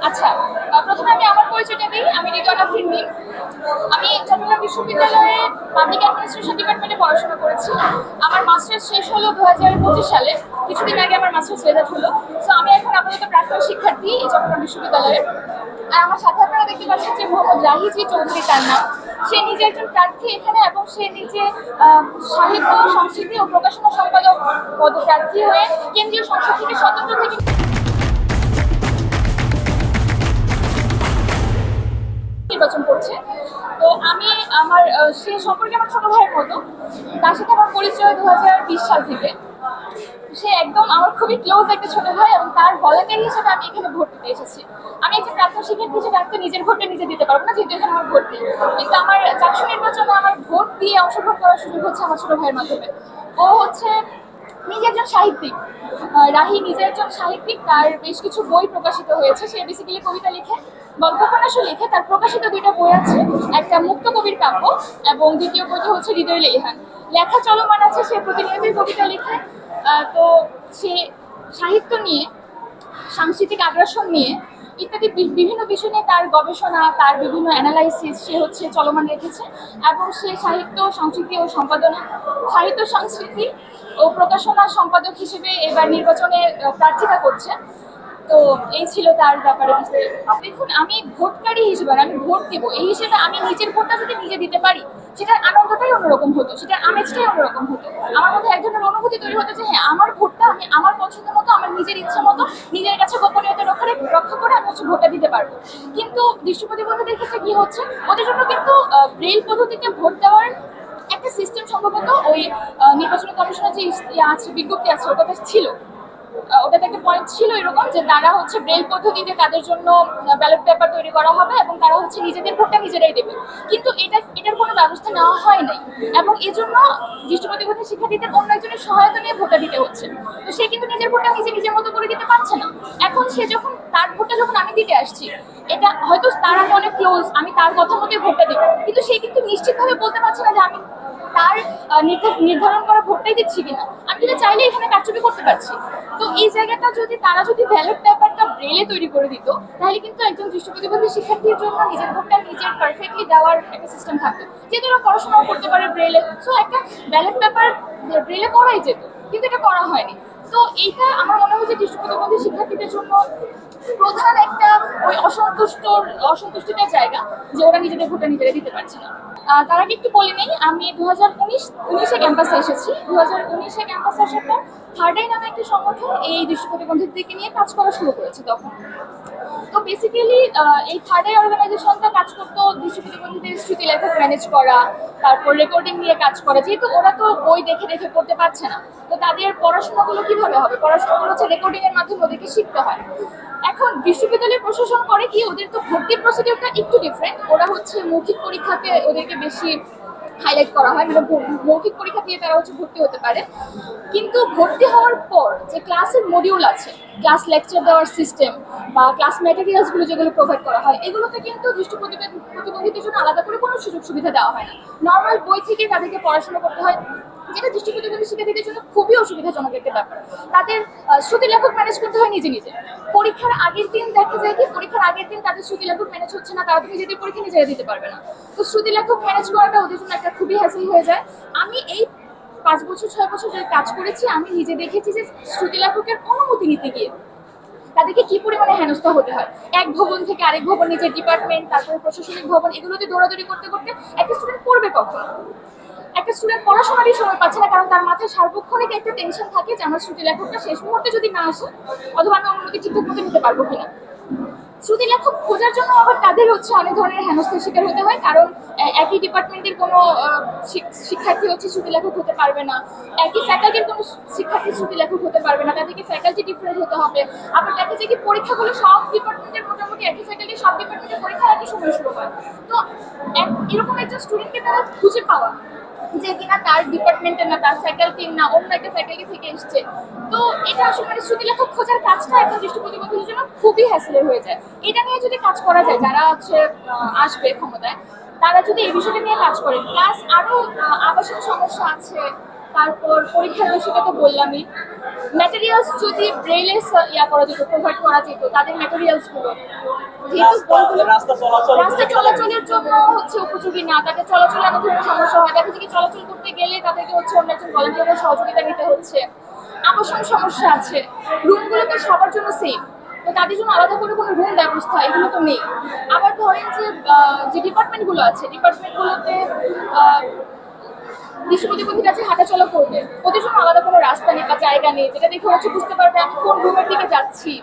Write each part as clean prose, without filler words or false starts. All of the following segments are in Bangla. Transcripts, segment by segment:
আচ্ছা, প্রথমে আমি আমার পরিচয়টা দিই। আমি রিদওয়ানা ফিরমিন। আমি চট্টগ্রাম বিশ্ববিদ্যালয়ে পাবলিক অ্যাডমিনিস্ট্রেশন ডিপার্টমেন্টে পড়াশোনা করেছি। আমার মাস্টার্স শেষ হলো 2025 সালে। কিছুদিন আগে আমার মাস্টার্স রেজাল্ট হলো। সো আমি এখন আপাতত প্রাক্তন শিক্ষার্থী এই চট্টগ্রাম বিশ্ববিদ্যালয়ের। আর আমার সাথে আপনারা দেখতে পাচ্ছেন যে মোহাম্মদ রাহিজি চৌধুরী তার নাম। সে নিজে একজন প্রার্থী এখানে এবং সে নিজে সাহিত্য, সংস্কৃতি ও প্রকাশনা সম্পাদক পদপ্রার্থী হয়ে কেন্দ্রীয় সংসদ থেকে স্বতন্ত্র থেকে নির্বাচন করছে। তো আমি আমার সে সম্পর্কে আমার ছোট ভাইয়ের মতো। তার সাথে আমার পরিচয় 2020 সাল থেকে। সে একদম আমার খুবই ক্লোজ একটা ছোট ভাই এবং তার ভলান্টিয়ার হিসেবে আমি এখানে ভোট দিতে এসেছি। আমি একজন প্রাক্তন শিক্ষার্থী হিসেবে আমি তো নিজের ভোটটা নিজে দিতে পারবো না, যেহেতু এখানে আমার ভোট নেই। কিন্তু আমার চাকসু নির্বাচনে আমার ভোট দিয়ে অংশগ্রহণ করার সুযোগ হচ্ছে আমার ছোট ভাইয়ের মাধ্যমে। ও হচ্ছে নিজে একজন সাহিত্যিক। রাহি নিজে একজন সাহিত্যিক। তার বেশ কিছু বই প্রকাশিত হয়েছে। সে বেসিক্যালি কবিতা লিখে, গল্প উপন্যাসও লিখে। তার প্রকাশিত দুইটা বই আছে, একটা মুক্ত কবির কাব্য এবং দ্বিতীয় বইটি হচ্ছে হৃদয় লেলিহান। লেখা চলমান আছে, সে প্রতিনিয়তই কবিতা লিখে। তো সে সাহিত্য নিয়ে, সাংস্কৃতিক আগ্রাসন নিয়ে ইত্যাদি বিভিন্ন বিষয় নিয়ে তার গবেষণা, তার বিভিন্ন অ্যানালাইসিস সে হচ্ছে চলমান রেখেছে। এবং সে সাহিত্য, সংস্কৃতি ও সম্পাদনা, সাহিত্য, সংস্কৃতি ও প্রকাশনা সম্পাদক হিসেবে এবার নির্বাচনে প্রার্থিতা করছে। তো এই ছিল তার ব্যাপারে বিস্তারিত। দেখুন, আমি ভোটকারী হিসেবে, আমি ভোট দিব এই হিসেবে আমি নিজের ভোটটা যদি নিজে দিতে পারি, সেটার আনন্দটাই অন্যরকম হতো, সেটার আমেজটাই অন্যরকম হতো। আমার মধ্যে এক ধরনের অনুভূতি তৈরি হতো যে হ্যাঁ, আমার ভোটটা আমি আমার পছন্দ মতো, আমার নিজের ইচ্ছা মতো, নিজের কাছে গোপনীয়তা রক্ষা করে আমি হচ্ছে ভোটটা দিতে পারবো। কিন্তু দৃষ্টিপ্রতিবন্ধীদের ক্ষেত্রে কি হচ্ছে, ওদের জন্য কিন্তু ব্রেইল পদ্ধতিতে ভোট দেওয়ার একটা সিস্টেম সম্ভবত ওই নির্বাচন কমিশনের যে আছে, বিজ্ঞপ্তি আছে, ওটাতে ছিল। ওটাতে একটা পয়েন্ট ছিল এরকম যে তারা হচ্ছে ব্রেল পদ্ধতিতে তাদের জন্য ব্যালট পেপার তৈরি করা হবে এবং তারা হচ্ছে নিজেদের ভোটটা নিজেরাই দেবে। কিন্তু এটার কোনো ব্যবস্থা নেওয়া হয় নাই এবং এজন্য দৃষ্টিপ্রতিবন্ধী শিক্ষার্থীদের অন্য একজনের সহায়তা নিয়ে ভোটটা দিতে হচ্ছে। তো সে কিন্তু নিজের ভোটটা নিজের মতো করে দিতে পারছে না। এখন সে যখন তার ভোটটা যখন আমি দিতে আসছি, এটা হয়তো তার আমি অনেক ক্লোজ, আমি তার কথা মতোই ভোটটা দিব, কিন্তু সে কিন্তু নিশ্চিতভাবে বলতে পারছে না যে আমি তার নির্ধারণ করা ভোটটাই দিচ্ছি কিনা। আমি কিন্তু চাইলে এখানে কারচুপি করতে পারছি। তো এই জায়গাটা যদি তারা ব্যালট পেপারটা ব্রেলে তৈরি করে দিত, তাহলে কিন্তু একজন দৃষ্টিপ্রতিবন্ধী শিক্ষার্থীর জন্য নিজের ভোটটা নিজের পারফেক্টলি দেওয়ার একটা সিস্টেম থাকতো, যেহেতু ওরা পড়াশোনাও করতে পারে ব্রেলে। সো একটা ব্যালট পেপার ব্রেলে করাই যেত, কিন্তু এটা করা হয়নি। তো এইটা আমার মনে হয় যে দৃষ্টিপ্রতিবন্ধী শিক্ষার্থীদের জন্য প্রধান একটা ওই অসন্তুষ্টিতার জায়গা, যে ওরা নিজেদের ভোটটা নিজেরা দিতে পারছে না। তার আগে একটু বলে নেই, আমি 2019 ক্যাম্পাসে এসেছি। 2019 ক্যাম্পাসে আসার পর থার্ড আই নামে একটি সংগঠন এই দৃষ্টিপ্রতিবন্ধীদেরকে নিয়ে কাজ করা শুরু করেছে তখন। তো বেসিক্যালি এই থার্ড আই অর্গানাইজেশনটা কাজ করতো দৃষ্টিপ্রতিবন্ধীদের স্মৃতিলেখক ম্যানেজ করা, তারপর রেকর্ডিং নিয়ে কাজ করা। যেহেতু ওরা তো বই দেখে দেখে পড়তে পারছে না, তো তাদের পড়াশোনাগুলো কিভাবে হবে, পড়াশোনাগুলো হচ্ছে রেকর্ডিং এর মাধ্যমে ওদেরকে শিখতে হয়। এখন বিশ্ববিদ্যালয় প্রশাসন করে কি, ওদের তো ভর্তির প্রসিডিউরটা একটু ডিফারেন্ট। ওরা হচ্ছে মৌখিক পরীক্ষাতে ওদেরকে বেশি হাইলাইট করা হয়, মানে মৌখিক পরীক্ষা দিয়ে তারা হচ্ছে ভর্তি হতে পারে। কিন্তু ভর্তি হওয়ার পর যে ক্লাসের মডিউল আছে, ক্লাস লেকচার দেওয়ার সিস্টেম বা ক্লাস ম্যাটেরিয়ালসগুলো যেগুলো প্রোভাইড করা হয়, এগুলোতে কিন্তু প্রতিবন্ধীদের জন্য আলাদা করে কোনো সুযোগ সুবিধা দেওয়া হয় না। নর্মাল বই থেকে তাদেরকে পড়াশোনা করতে হয়, যেটা দৃষ্টিপ্রতিবন্ধী শিক্ষার্থীদের জন্য খুবই অসুবিধাজনক একটা ব্যাপার। তাদের শ্রুতিলেখক ম্যানেজ করতে হয় নিজে নিজে। পরীক্ষার আগের দিন দেখা যায় কি, পরীক্ষার আগের দিন তাদের শ্রুতিলেখক ম্যানেজ হচ্ছে না, তারা তো নিজেদের পরীক্ষা নিজেরা দিতে পারবে না। তো শ্রুতিলেখক ম্যানেজ করাটা ওদের জন্য একটা খুবই হ্যাসেল হয়ে যায়। আমি এই 5 বছর 6 বছর ধরে কাজ করেছি, আমি নিজে দেখেছি যে শ্রুতিলেখকের অনুমতি নিতে গিয়ে তাদেরকে কি পরিমাণে হেনস্থা হতে হয়। এক ভবন থেকে আরেক ভবন, নিজের ডিপার্টমেন্ট, তারপরে প্রশাসনিক ভবন, এগুলোতে দৌড়াদৌড়ি করতে করতে একটা স্টুডেন্ট পড়বে কখন? একটা স্টুডেন্ট পড়াশোনারই সময় পাচ্ছে না, কারণ তার মাথায় সার্বক্ষণিক একটা টেনশন থাকে যে আমার শ্রুতিলেখকটা শেষ মুহূর্তে যদি না আসে, অথবা আমি অনুমতি ঠিকঠাক মতো নিতে পারবো কিনা। শ্রুতিলেখক খোঁজার জন্য আবার তাদের হচ্ছে অনেক ধরনের হেনস্থার শিকার হতে হয়, কারণ একই ডিপার্টমেন্টের কোনো শিক্ষার্থী হচ্ছে শ্রুতিলেখক হতে পারবে না, একই ফ্যাকাল্টির কোনো শিক্ষার্থী শ্রুতিলেখক হতে পারবে না, তাদেরকে ফ্যাকাল্টি ডিফারেন্ট হতে হবে। আবার দেখা যায় কি, পরীক্ষাগুলো সব ডিপার্টমেন্টের মোটামুটি একই ফ্যাকাল্টি, সব ডিপার্টমেন্টের পরীক্ষা একই সময় শুরু হয়। তো এরকম একটা স্টুডেন্টকে তারা খুঁজে পাওয়া যে কিনা তার ডিপার্টমেন্টের না, তার ফ্যাকাল্টির না, অন্য একটা ফ্যাকাল্টি থেকে এসছে, তো এটা আসলে মানে শ্রুতিলেখক খোঁজার কাজটা এখন দৃষ্টিপ্রতিবন্ধীদের জন্য খুবই হ্যাসেলের হয়ে যায়। এটা নিয়ে যদি কাজ করা যায়, যারা হচ্ছে আসবে ক্ষমতায়, তারা যদি এই বিষয়টা নিয়ে কাজ করে, প্লাস আরো আবাসন সমস্যা আছে, তারপর পরীক্ষার বিষয়টা তো বললামই। ম্যাটেরিয়ালস যদি ব্রেইলেস করা যেত, প্রোভাইড করা যেত তাদের ম্যাটেরিয়ালস গুলো, যেহেতু রাস্তা চলাচলের জন্য হচ্ছে উপযোগী না, তাদের চলাচলে অনেক ধরনের সমস্যা হয়, দেখা যায় চলাচল করতে গেলে তাদেরকে হচ্ছে অন্য একজন ভলান্টিয়ারের সহযোগিতা নিতে হচ্ছে, আবাসন সমস্যা আছে, রুমগুলো তো সবার জন্য সেম, তো তাদের জন্য আলাদা করে কোনো রুম ব্যবস্থা এগুলো তো নেই। আবার ধরেন যে ডিপার্টমেন্টগুলো আছে, ডিপার্টমেন্টগুলোতে দৃষ্টি প্রতিবন্ধীরা যে হাঁটাচলা করবে ওদের জন্য আলাদা কোনো রাস্তা নেই বা জায়গা নেই, যেটা দেখে হচ্ছে বুঝতে পারবে আমি কোন রুমের দিকে যাচ্ছি,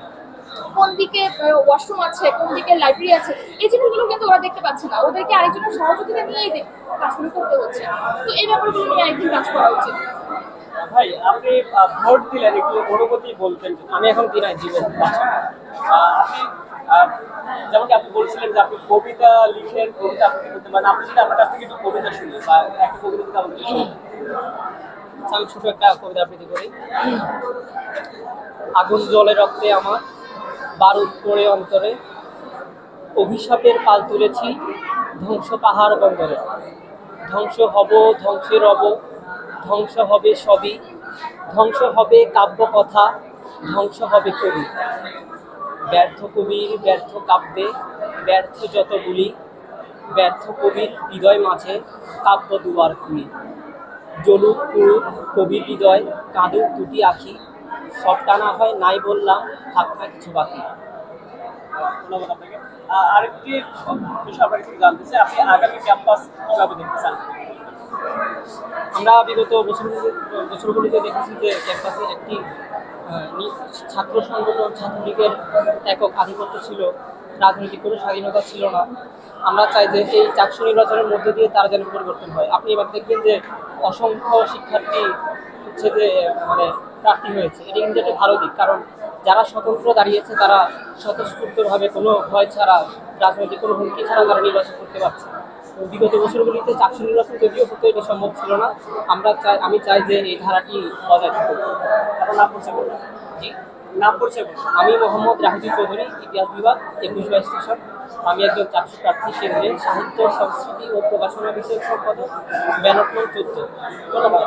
কোন দিকে ওয়াশরুম আছে, কোন দিকে লাইব্রেরি আছে, এই জিনিসগুলো কিন্তু ওরা দেখতে পাচ্ছে না, ওদেরকে আরেকজনের সহযোগিতা নিয়েই কাজগুলো করতে হচ্ছে। তো এই ব্যাপারগুলো নিয়ে একদিন কাজ করা উচিত। ভাই আপনি ভোট দিলেন, একটু অনুভূতি বলতেন। আমি এখন দিনাই জীবন আপনি যেমন আপনি বলছিলেন যে আপনি কবিতা লিখেন, কবিতা আপনি বলতে মানে আপনি যদি আমার কাছ থেকে একটু কবিতা শুনি বা একটা কবিতা যদি আমাকে শুনি। আমি ছোট একটা কবিতা আবৃত্তি করি। আগুন জ্বলে রক্তে আমার, বারুদ পড়ে অন্তরে, অভিশাপের পাল তুলেছি ধ্বংস পাহাড় বন্দরে, ধ্বংস হব ধ্বংসে রব, ধ্বংস হবে সবই, ধ্বংস হবে কাব্য কথা, ধ্বংস হবে কবি, ব্যর্থ কবির ব্যর্থ কাব্যে ব্যর্থ যতগুলি, ব্যর্থ কবির হৃদয় মাঝে কাব্য দুয়ার খুলি, জ্বলুক পুরুক কবির হৃদয়, কাঁদুক দুটি আখি, সবটা না হয় নাই বললাম, থাক না কিছু বাকি। ধন্যবাদ আপনাকে। আরেকটি বিষয় আপনাকে জানতে চাই, আপনি আগামী ক্যাম্পাস কিভাবে দেখতে চান? আমরা বিগত বছরগুলিতে দেখেছি যে ক্যাম্পাসে একটি ছাত্র সংগঠন, ছাত্রলীগের একক আধিপত্য ছিল, রাজনৈতিক কোনো স্বাধীনতা ছিল না। আমরা চাই যে এই চাকসু নির্বাচনের মধ্য দিয়ে তারা যেন পরিবর্তন হয়। আপনি এবার দেখবেন যে অসংখ্য শিক্ষার্থী হচ্ছে যে মানে প্রার্থী হয়েছে, এটি কিন্তু একটা ভালো দিক, কারণ যারা স্বতন্ত্র দাঁড়িয়েছে তারা স্বতঃস্ফূর্তভাবে কোনো ভয় ছাড়া, রাজনৈতিক কোনো হুমকি ছাড়া তারা নির্বাচন করতে পারছে। বিগত বছরগুলিতে চাকসু নির্বাচন যদিও হতে এটি সম্ভব ছিল না। আমি চাই যে এই ধারাটি বজায় থাকুক। এখন নাম পরিচয় করুন। জি, নাম পরিচয় করুন। আমি মোহাম্মদ রাহিদুল চৌধুরী, ইতিহাস বিভাগ 21 স্টেশন। আমি একজন চাকসু প্রার্থী, কেন্দ্রের সাহিত্য, সংস্কৃতি ও প্রকাশনা বিষয়ক সম্পাদক, ব্যানট নং 14। ধন্যবাদ।